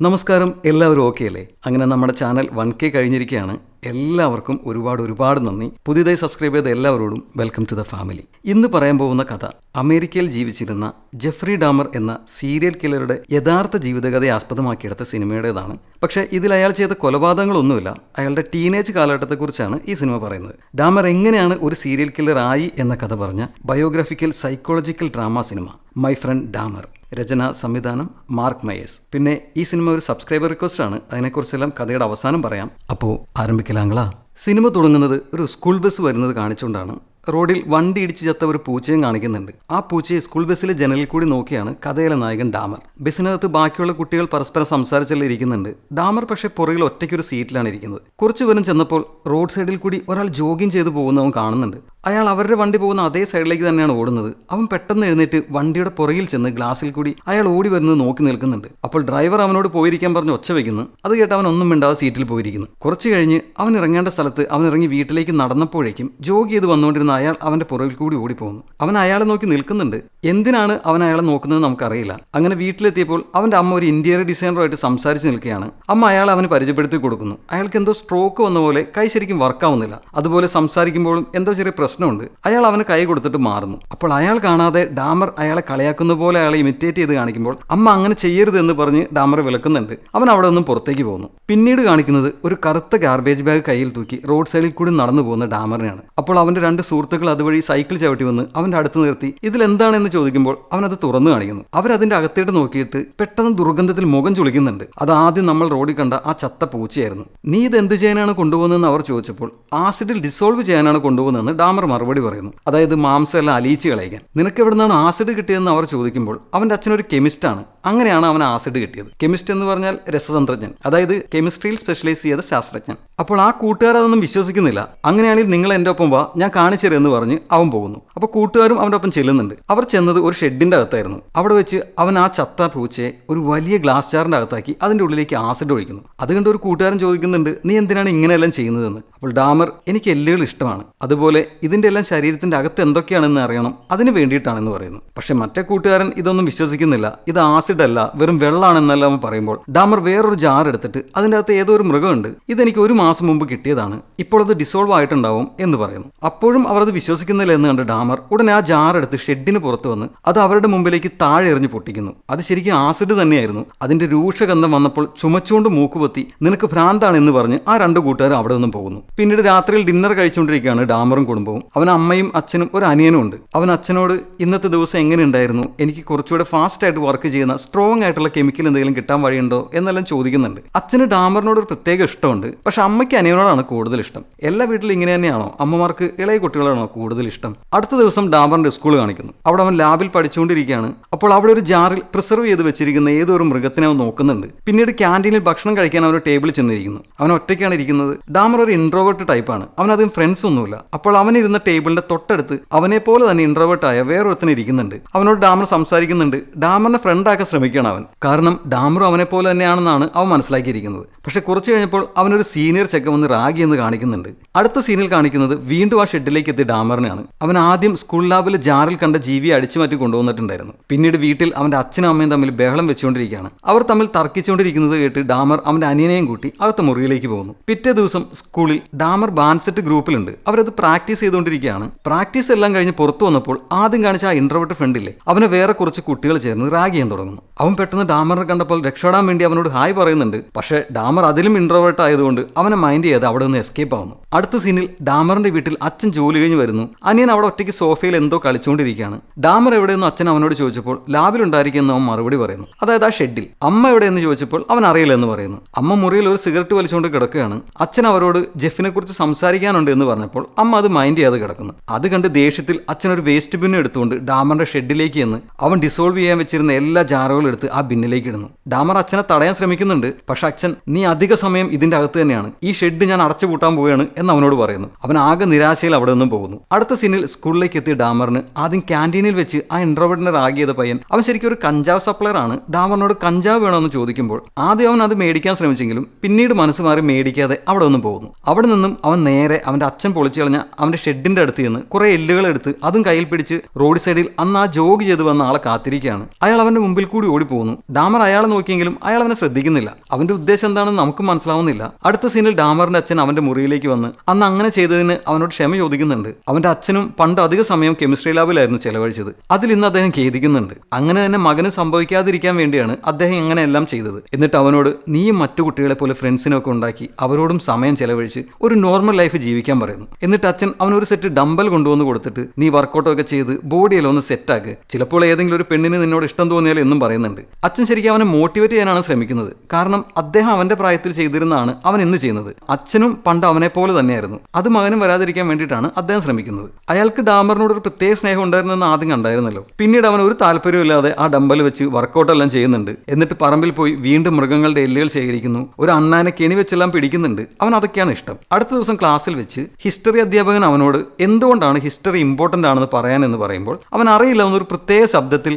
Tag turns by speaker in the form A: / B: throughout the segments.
A: നമസ്കാരം, എല്ലാവരും ഓക്കെ അല്ലേ? അങ്ങനെ നമ്മുടെ ചാനൽ 1K കഴിഞ്ഞിരിക്കുകയാണ്. എല്ലാവർക്കും ഒരുപാട് നന്ദി. പുതിയതായി സബ്സ്ക്രൈബ് ചെയ്ത എല്ലാവരോടും വെൽക്കം ടു ദ ഫാമിലി. ഇന്ന് പറയാൻ പോകുന്ന കഥ അമേരിക്കയിൽ ജീവിച്ചിരുന്ന ജെഫ്രി ഡാമർ എന്ന സീരിയൽ കില്ലറുടെ യഥാർത്ഥ ജീവിതകഥയെ ആസ്പദമാക്കിയെടുത്ത സിനിമയുടേതാണ്. പക്ഷേ ഇതിൽ അയാൾ ചെയ്ത കൊലപാതകങ്ങളൊന്നുമില്ല. അയാളുടെ ടീനേജ് കാലഘട്ടത്തെക്കുറിച്ചാണ് ഈ സിനിമ പറയുന്നത്. ഡാമർ എങ്ങനെയാണ് ഒരു സീരിയൽ കില്ലർ ആയി എന്ന കഥ പറഞ്ഞ biographical psychological drama cinema my friend Dahmer. രചന, സംവിധാനം മാർക്ക് മയേഴ്സ്. പിന്നെ ഈ സിനിമ ഒരു സബ്സ്ക്രൈബർ റിക്വസ്റ്റ് ആണ്. അതിനെക്കുറിച്ചെല്ലാം കഥയുടെ അവസാനം പറയാം. അപ്പോൾ ആരംഭിക്കലാങ്ങളാ. സിനിമ തുടങ്ങുന്നത് ഒരു സ്കൂൾ ബസ് വരുന്നത് കാണിച്ചുകൊണ്ടാണ്. റോഡിൽ വണ്ടി ഇടിച്ച് ചത്ത ഒരു പൂച്ചയും കാണിക്കുന്നുണ്ട്. ആ പൂച്ചയെ സ്കൂൾ ബസ്സിലെ ജനലിൽ കൂടി നോക്കിയാണ് കഥയിലെ നായകൻ ഡാമർ. ബസ്സിനകത്ത് ബാക്കിയുള്ള കുട്ടികൾ പരസ്പരം സംസാരിച്ചെല്ലാം ഇരിക്കുന്നുണ്ട്. ഡാമർ പക്ഷേ പുറകിൽ ഒറ്റയ്ക്കൊരു സീറ്റിലാണ് ഇരിക്കുന്നത്. കുറച്ചു പേരും ചെന്നപ്പോൾ റോഡ് സൈഡിൽ കൂടി ഒരാൾ ജോഗിങ് ചെയ്ത് പോകുന്നവൻ കാണുന്നുണ്ട്. അയാൾ അവരുടെ വണ്ടി പോകുന്ന അതേ സൈഡിലേക്ക് തന്നെയാണ് ഓടുന്നത്. അവൻ പെട്ടെന്ന് എഴുന്നേറ്റ് വണ്ടിയുടെ പുറകിൽ ചെന്ന് ഗ്ലാസ്സിൽ കൂടി അയാൾ ഓടി വരുന്നത് നോക്കി നിൽക്കുന്നുണ്ട്. അപ്പോൾ ഡ്രൈവർ അവനോട് പോയിരിക്കാൻ പറഞ്ഞ് ഒച്ച വയ്ക്കുന്നു. അത് കേട്ട് അവൻ ഒന്നും മിണ്ടാതെ സീറ്റിൽ പോയിരിക്കുന്നു. കുറച്ച് കഴിഞ്ഞ് അവൻ ഇറങ്ങേണ്ട സ്ഥലത്ത് അവൻ ഇറങ്ങി വീട്ടിലേക്ക് നടന്നപ്പോഴേക്കും ജോഗ് ചെയ്ത് വന്നുകൊണ്ടിരുന്ന അയാൾ അവന്റെ പുറകിൽ കൂടി ഓടിപ്പോകുന്നു. അവൻ അയാളെ നോക്കി നിൽക്കുന്നുണ്ട്. എന്തിനാണ് അവൻ അയാളെ നോക്കുന്നത് നമുക്കറിയില്ല. അങ്ങനെ വീട്ടിലെത്തിയപ്പോൾ അവന്റെ അമ്മ ഒരു ഇന്റീരിയർ ഡിസൈനറുമായിട്ട് സംസാരിച്ച് നിൽക്കുകയാണ്. അമ്മ അയാളെ അവന് പരിചയപ്പെടുത്തി കൊടുക്കുന്നു. അയാൾക്ക് എന്തോ സ്ട്രോക്ക് വന്ന പോലെ കൈ ശരിക്കും വർക്കാവുന്നില്ല. അതുപോലെ സംസാരിക്കുമ്പോഴും എന്തോ ചെറിയ പ്രശ്നമുണ്ട്. അയാൾ അവന് കൈ കൊടുത്തിട്ട് മാറുന്നു. അപ്പോൾ അയാൾ കാണാതെ ഡാമർ അയാളെ കളിയാക്കുന്ന പോലെ അയാളെ ഇമിറ്റേറ്റ് ചെയ്ത് കാണിക്കുമ്പോൾ അമ്മ അങ്ങനെ ചെയ്യരുത് എന്ന് പറഞ്ഞ് ഡാമർ വിലക്കുന്നുണ്ട്. അവൻ അവിടെ നിന്നും പുറത്തേക്ക് പോകുന്നു. പിന്നീട് കാണിക്കുന്നത് ഒരു കറുത്ത ഗാർബേജ് ബാഗ് കയ്യിൽ തൂക്കി റോഡ് സൈഡിൽ കൂടി നടന്നു പോകുന്ന ഡാമറിനെയാണ്. അപ്പോൾ അവന്റെ രണ്ട് സുഹൃത്തുക്കൾ അതുവഴി സൈക്കിൾ ചവിട്ടി വന്ന് അവന്റെ അടുത്ത് നിർത്തി ഇതിലെന്താണെന്ന് ചോദിക്കുമ്പോൾ അവനത് തുറന്നു കാണിക്കുന്നു. അവരതിന്റെ അകത്തേട്ട് നോക്കിയിട്ട് പെട്ടെന്ന് ദുർഗന്ധത്തിൽ മുഖം ചുളിക്കുന്നുണ്ട്. അത് ആദ്യം നമ്മൾ റോഡിൽ കണ്ട ആ ചത്ത പൂച്ചയായിരുന്നു. നീ ഇത് എന്ത് ചെയ്യാനാണ് കൊണ്ടുപോകുന്നതെന്ന് അവർ ചോദിച്ചപ്പോൾ ആസിഡിൽ ഡിസോൾവ് ചെയ്യാനാണ് കൊണ്ടുപോകുന്നതെന്ന് ഡാമർ മറുപടി പറയുന്നു. അതായത് മാംസം എല്ലാം അലിയിച്ച് കളയിക്കാൻ. നിനക്ക് എവിടെ നിന്നാണ് ആസിഡ് കിട്ടിയതെന്ന് അവർ ചോദിക്കുമ്പോൾ അവന്റെ അച്ഛനൊരു കെമിസ്റ്റാണ്. അങ്ങനെയാണ് അവൻ ആസിഡ് കിട്ടിയത്. കെമിസ്റ്റ് എന്ന് പറഞ്ഞാൽ രസതന്ത്രജ്ഞൻ, അതായത് കെമിസ്ട്രിയിൽ സ്പെഷ്യലൈസ് ചെയ്ത ശാസ്ത്രജ്ഞൻ. അപ്പോൾ ആ കൂട്ടുകാരതൊന്നും വിശ്വസിക്കുന്നില്ല. അങ്ങനെയാണെങ്കിൽ നിങ്ങൾ എൻ്റെ ഒപ്പം വാ, ഞാൻ കാണിച്ചു തരുമെന്ന് പറഞ്ഞ് അവൻ പോകുന്നു. അപ്പോൾ കൂട്ടുകാരും അവൻ്റെ ഒപ്പം ചെല്ലുന്നുണ്ട്. അവർ ചെന്നത് ഒരു ഷെഡിന്റെ അകത്തായിരുന്നു. അവിടെ വെച്ച് അവൻ ആ ചത്ത പൂച്ചയെ ഒരു വലിയ ഗ്ലാസ് ജാറിന്റെ അകത്താക്കി അതിന്റെ ഉള്ളിലേക്ക് ആസിഡ് ഒഴിക്കുന്നു. അത് കണ്ട് ഒരു കൂട്ടുകാരൻ ചോദിക്കുന്നുണ്ട്, നീ എന്തിനാണ് ഇങ്ങനെയെല്ലാം ചെയ്യുന്നതെന്ന്. അപ്പോൾ ഡാമർ, എനിക്ക് എല്ലുകൾ ഇഷ്ടമാണ്, അതുപോലെ ഇതിന്റെ എല്ലാം ശരീരത്തിന്റെ അകത്ത് എന്തൊക്കെയാണെന്ന് അറിയണം, അതിന് വേണ്ടിയിട്ടാണെന്ന് പറയുന്നു. പക്ഷെ മറ്റേ കൂട്ടുകാരൻ ഇതൊന്നും വിശ്വസിക്കുന്നില്ല. ഇത് ആസിഡ് അല്ല, വെറും വെള്ളമാണെന്നെല്ലാം അവൻ പറയുമ്പോൾ ഡാമർ വേറൊരു ജാർ എടുത്തിട്ട് അതിൻ്റെ അകത്ത് ഏതോ ഒരു മൃഗമുണ്ട്, ഇതെനിക്ക് 1 മാസം മുമ്പ് കിട്ടിയതാണ്, ഇപ്പോൾ അത് ഡിസോൾവ് ആയിട്ടുണ്ടാവും എന്ന് പറയുന്നു. അപ്പോഴും അവർ അത് വിശ്വസിക്കുന്നില്ല എന്ന് കണ്ട് ഡാമർ ഉടനെ ആ ജാർ എടുത്ത് ഷെഡിന് പുറത്ത് വന്ന് അത് അവരുടെ മുമ്പിലേക്ക് താഴെ എറിഞ്ഞ് പൊട്ടിക്കുന്നു. അത് ശരിക്കും ആസിഡ് തന്നെയായിരുന്നു. അതിന്റെ രൂക്ഷഗന്ധം വന്നപ്പോൾ ചുമച്ചുകൊണ്ട് മൂക്കുപൊത്തി നിനക്ക് ഭ്രാന്താണ് എന്ന് പറഞ്ഞ് ആ 2 കൂട്ടുകാരും അവിടെ നിന്നും പോകുന്നു. പിന്നീട് രാത്രിയിൽ ഡിന്നർ കഴിച്ചുകൊണ്ടിരിക്കുകയാണ് ഡാമറും കുടുംബവും. അവൻ അമ്മയും അച്ഛനും ഒരു അനിയനും ഉണ്ട്. അവൻ അച്ഛനോട് ഇന്നത്തെ ദിവസം എങ്ങനെ ഉണ്ടായിരുന്നു, എനിക്ക് കുറച്ചുകൂടെ ഫാസ്റ്റ് ആയിട്ട് വർക്ക് ചെയ്യുന്ന സ്ട്രോങ് ആയിട്ടുള്ള കെമിക്കൽ എന്തെങ്കിലും കിട്ടാൻ വഴിയുണ്ടോ എന്നെല്ലാം ചോദിക്കുന്നുണ്ട്. അച്ഛന് ഡാമറിനോട് ഒരു പ്രത്യേക ഇഷ്ടമുണ്ട്. പക്ഷെ അമ്മയ്ക്ക് അനിയനോടാണ് കൂടുതൽ ഇഷ്ടം. എല്ലാ വീട്ടിലും ഇങ്ങനെ തന്നെയാണോ? അമ്മമാർക്ക് ഇളയ കുട്ടികളാണോ കൂടുതൽ ഇഷ്ടം? അടുത്ത ദിവസം ഡാമറിന്റെ സ്കൂൾ കാണിക്കുന്നു. അവിടെ അവൻ ലാബിൽ പഠിച്ചുകൊണ്ടിരിക്കുകയാണ്. അപ്പോൾ അവിടെ ഒരു ജാറിൽ പ്രിസർവ് ചെയ്ത് വെച്ചിരിക്കുന്ന ഏതോ ഒരു മൃഗത്തിനെ അവൻ നോക്കുന്നുണ്ട്. പിന്നീട് ക്യാൻറ്റീനിൽ ഭക്ഷണം കഴിക്കാൻ അവൻ ടേബിളിൽ ചെന്നിരിക്കുന്നു. അവൻ ഒറ്റയ്ക്കാണ് ഇരിക്കുന്നത്. ഡാമർ ഒരു ഇൻട്രോവേർട്ട് ടൈപ്പാണ്. അവനധികം ഫ്രണ്ട്സ് ഒന്നുമില്ല. അപ്പോൾ അവനിരുന്ന ടേബിളിന്റെ തൊട്ടടുത്ത് അവനെ പോലെ തന്നെ ഇൻട്രോവേർട്ടായ വേറൊരുത്തനെ ഇരിക്കുന്നുണ്ട്. അവനോട് ഡാമർ സംസാരിക്കുന്നുണ്ട്. ഡാമറിനെ ഫ്രണ്ടാക്കാൻ ശ്രമിക്കുകയാണ് അവൻ. കാരണം ഡാമറും അവനെ പോലെ തന്നെയാണെന്നാണ് അവൻ മനസ്സിലാക്കിയിരിക്കുന്നത്. പക്ഷെ കുറച്ച് കഴിഞ്ഞപ്പോൾ അവനൊരു സീനിയർ ചെക്കൻ വന്ന് റാഗി എന്ന് കാണിക്കുന്നുണ്ട്. അടുത്ത സീനിൽ കാണിക്കുന്നത് വീണ്ടും ആ ഷെഡിലേക്ക് എത്തിയ ഡാമറിനെയാണ്. അവൻ ആദ്യം സ്കൂൾ ലാബിൽ ജാറിൽ കണ്ട ജീവിയെ അടിച്ചു മാറ്റി കൊണ്ടുവന്നിട്ടുണ്ടായിരുന്നു. പിന്നീട് വീട്ടിൽ അവന്റെ അച്ഛനും അമ്മയും തമ്മിൽ ബഹളം വെച്ചുകൊണ്ടിരിക്കുകയാണ്. അവർ തമ്മിൽ തർക്കിച്ചുകൊണ്ടിരിക്കുന്നത് കേട്ട് ഡാമർ അവന്റെ അനിയനെയും കൂട്ടി അകത്ത് മുറിയിലേക്ക് പോകുന്നു. പിറ്റേ ദിവസം സ്കൂളിൽ ഡാമർ ബാൻസെറ്റ് ഗ്രൂപ്പിലുണ്ട്. അവരത് പ്രാക്ടീസ് ചെയ്തുകൊണ്ടിരിക്കുകയാണ്. പ്രാക്ടീസ് എല്ലാം കഴിഞ്ഞ് പുറത്തു വന്നപ്പോൾ ആദ്യം കാണിച്ച ആ ഇൻട്രോവേർട്ട് ഫ്രണ്ടില്ലേ, അവനെ വേറെ കുറച്ച് കുട്ടികൾ ചേർന്ന് റാഗ് ചെയ്യാൻ തുടങ്ങുന്നു. അവൻ പെട്ടെന്ന് ഡാമറിനെ കണ്ടപ്പോൾ രക്ഷപ്പെടാൻ വേണ്ടി അവനോട് ഹായ് പറയുന്നുണ്ട്. പക്ഷേ ഡാമർ അതിലും ഇൻട്രോവേർട്ട് ആയതുകൊണ്ട് അവനെ മൈൻഡ് ചെയ്ത് അവിടെ നിന്ന് എസ്കേപ്പ് ആവുന്നു. അടുത്ത സീനിൽ ഡാമറിന്റെ വീട്ടിൽ അച്ഛൻ ജോലി കഴിഞ്ഞ് വരുന്നു. അനിയൻ അവിടെ ഒറ്റയ്ക്ക് സോഫയിൽ എന്തോ കളിച്ചുകൊണ്ടിരിക്കുകയാണ്. ഡാമർ എവിടെയെന്ന് അച്ഛൻ അവനോട് ചോദിച്ചപ്പോൾ ലാബിലുണ്ടായിരിക്കുമെന്ന് അവൻ മറുപടി പറയുന്നു. അതായത് ആ ഷെഡിൽ. അമ്മ എവിടെയെന്ന് ചോദിച്ചപ്പോൾ അവൻ അറിയില്ലെന്ന് പറയുന്നു. അമ്മ മുറിയിൽ ഒരു സിഗരറ്റ് വലിച്ചുകൊണ്ട് കിടക്കുകയാണ്. അച്ഛൻ അവരോട് ജെഫിനെ കുറിച്ച് സംസാരിക്കാനുണ്ട് എന്ന് പറഞ്ഞപ്പോൾ അമ്മ അത് മൈൻഡ് ചെയ്യാതെ കിടക്കുന്നു. അത് കണ്ട് ദേഷ്യത്തിൽ അച്ഛൻ ഒരു വേസ്റ്റ് ബിന്നും എടുത്തുകൊണ്ട് ഡാമറിന്റെ ഷെഡിലേക്ക് എന്ന് അവൻ ഡിസോൾവ് ചെയ്യാൻ വെച്ചിരുന്ന എല്ലാ ജാറുകളും എടുത്ത് ആ ബിന്നിലേക്ക് ഇടുന്നു. ഡാമർ അച്ഛനെ തടയാൻ ശ്രമിക്കുന്നുണ്ട്. പക്ഷെ അച്ഛൻ, നീ അധിക സമയം ഇതിന്റെ അകത്ത് തന്നെയാണ്, ഈ ഷെഡ് ഞാൻ അടച്ചു പൂട്ടാൻ പോവുകയാണ് എന്ന് അവനോട് പറയുന്നു. അവൻ ആകെ നിരാശയിൽ അവിടെ നിന്നും പോകുന്നു. അടുത്ത സീനിൽ സ്കൂളിലേക്ക് എത്തിയ ഡാമറിന് ആദ്യം ക്യാൻറ്റീനിൽ വെച്ച് ആ ഇൻട്രോവേർട്ടിനെ റാഗ് ചെയ്ത പയ്യൻ അവൻ ശരിക്കും ഒരു കഞ്ചാവ് സപ്ലയർ ആണ്. ഡാമറിനോട് കഞ്ചാവ് വേണമെന്ന് ചോദിക്കുമ്പോൾ ആദ്യം അവൻ അത് മേടിക്കാൻ ശ്രമിച്ചെങ്കിലും പിന്നീട് മനസ്സ് മാറി മേടിക്കാതെ അവിടെ ഒന്നും പോകുന്നു. അവിടെ നിന്നും അവൻ നേരെ അവന്റെ അച്ഛൻ പൊളിച്ചു കളഞ്ഞ അവന്റെ ഷെഡിന്റെ അടുത്ത് നിന്ന് കുറെ എല്ലുകൾ എടുത്ത് അതും കയ്യിൽ പിടിച്ച് റോഡ് സൈഡിൽ അന്ന് ആ ജോഗ് ചെയ്ത് വന്ന ആളെ കാത്തിരിക്കുകയാണ്. അയാൾ അവന്റെ മുമ്പിൽ കൂടി ഓടിപ്പോകുന്നു. ഡാമർ അയാളെ നോക്കിയെങ്കിലും അയാൾ അവനെ ശ്രദ്ധിക്കുന്നില്ല. അവന്റെ ഉദ്ദേശം എന്താണെന്ന് നമുക്ക് മനസ്സിലാവുന്നില്ല. അടുത്ത സീനിൽ ഡാമറിന്റെ അച്ഛൻ അവന്റെ മുറിയിലേക്ക് വന്ന് അന്ന് അങ്ങനെ ചെയ്തതിന് അവനോട് ക്ഷമ ചോദിക്കുന്നുണ്ട്. അവന്റെ അച്ഛനും പണ്ട് അധിക സമയം കെമിസ്ട്രി ലാബിലായിരുന്നു ചെലവഴിച്ചത്. അതിൽ ഇന്ന് അദ്ദേഹം ഖേദിക്കുന്നുണ്ട്. അങ്ങനെ തന്നെ മകന് സംഭവിക്കാതിരിക്കാൻ വേണ്ടിയാണ് അദ്ദേഹം ഇങ്ങനെ എല്ലാം ചെയ്തത്. എന്നിട്ട് അവനോട് നീയും മറ്റു കുട്ടികളെ പോലെ ഫ്രണ്ട്സിനൊക്കെ ഉണ്ടാക്കി അവരോടും സമയം ചെലവഴിച്ച് ഒരു നോർമൽ ലൈഫ് ജീവിക്കാൻ പറയുന്നു. എന്നിട്ട് അച്ഛൻ അവനൊരു സെറ്റ് ഡംബൽ കൊണ്ടുവന്ന് കൊടുത്തിട്ട് നീ വർക്കൗട്ടൊക്കെ ചെയ്ത് ബോഡിയെല്ലാം ഒന്ന് സെറ്റാക്ക്, ചിലപ്പോൾ ഏതെങ്കിലും ഒരു പെണ്ണിന് നിന്നോട് ഇഷ്ടം തോന്നിയാൽ എന്നും പറയുന്നുണ്ട്. അച്ഛൻ ശരിക്കും അവനെ മോട്ടിവേറ്റ് ചെയ്യാനാണ് ശ്രമിക്കുന്നത്. കാരണം അദ്ദേഹം അവന്റെ പ്രായത്തിൽ ചെയ്തിരുന്നതാണ് അവൻ ഇന്ന് ചെയ്യുന്നത്. അച്ഛനും പണ്ട് അവനെ പോലെ തന്നെയായിരുന്നു. അത് മകനും വരാതിരിക്കാൻ വേണ്ടിയിട്ടാണ് അദ്ദേഹം ശ്രമിക്കുന്നത്. അയാൾക്ക് ഡാമറിനോട് ഒരു പ്രത്യേക സ്നേഹം ഉണ്ടായിരുന്നെന്ന് ആദ്യം കണ്ടായിരുന്നല്ലോ. പിന്നീട് അവൻ ഒരു താല്പര്യമില്ലാതെ ആ ഡംബൽ വെച്ച് വർക്കൗട്ട് എല്ലാം ചെയ്യുന്നുണ്ട്. എന്നിട്ട് പറമ്പിൽ പോയി വീണ്ടും മൃഗങ്ങളുടെ എല്ലുകൾ ശേഖരിക്കുന്നു. ഒരു അണ്ണാനെ കെണി വെച്ചെല്ലാം പിടിക്കുന്നുണ്ട്. അവൻ അതൊക്കെയാണ് ഇഷ്ടം. അടുത്ത ദിവസം ക്ലാസ്സിൽ വെച്ച് ഹിസ്റ്ററി അധ്യാപകൻ അവനോട് എന്തുകൊണ്ടാണ് ഹിസ്റ്ററി ഇമ്പോർട്ടന്റ് ആണെന്ന് പറയാനെന്ന് പറയുമ്പോൾ അവൻ അറിയില്ല എന്നൊരു പ്രത്യേക ശബ്ദത്തിൽ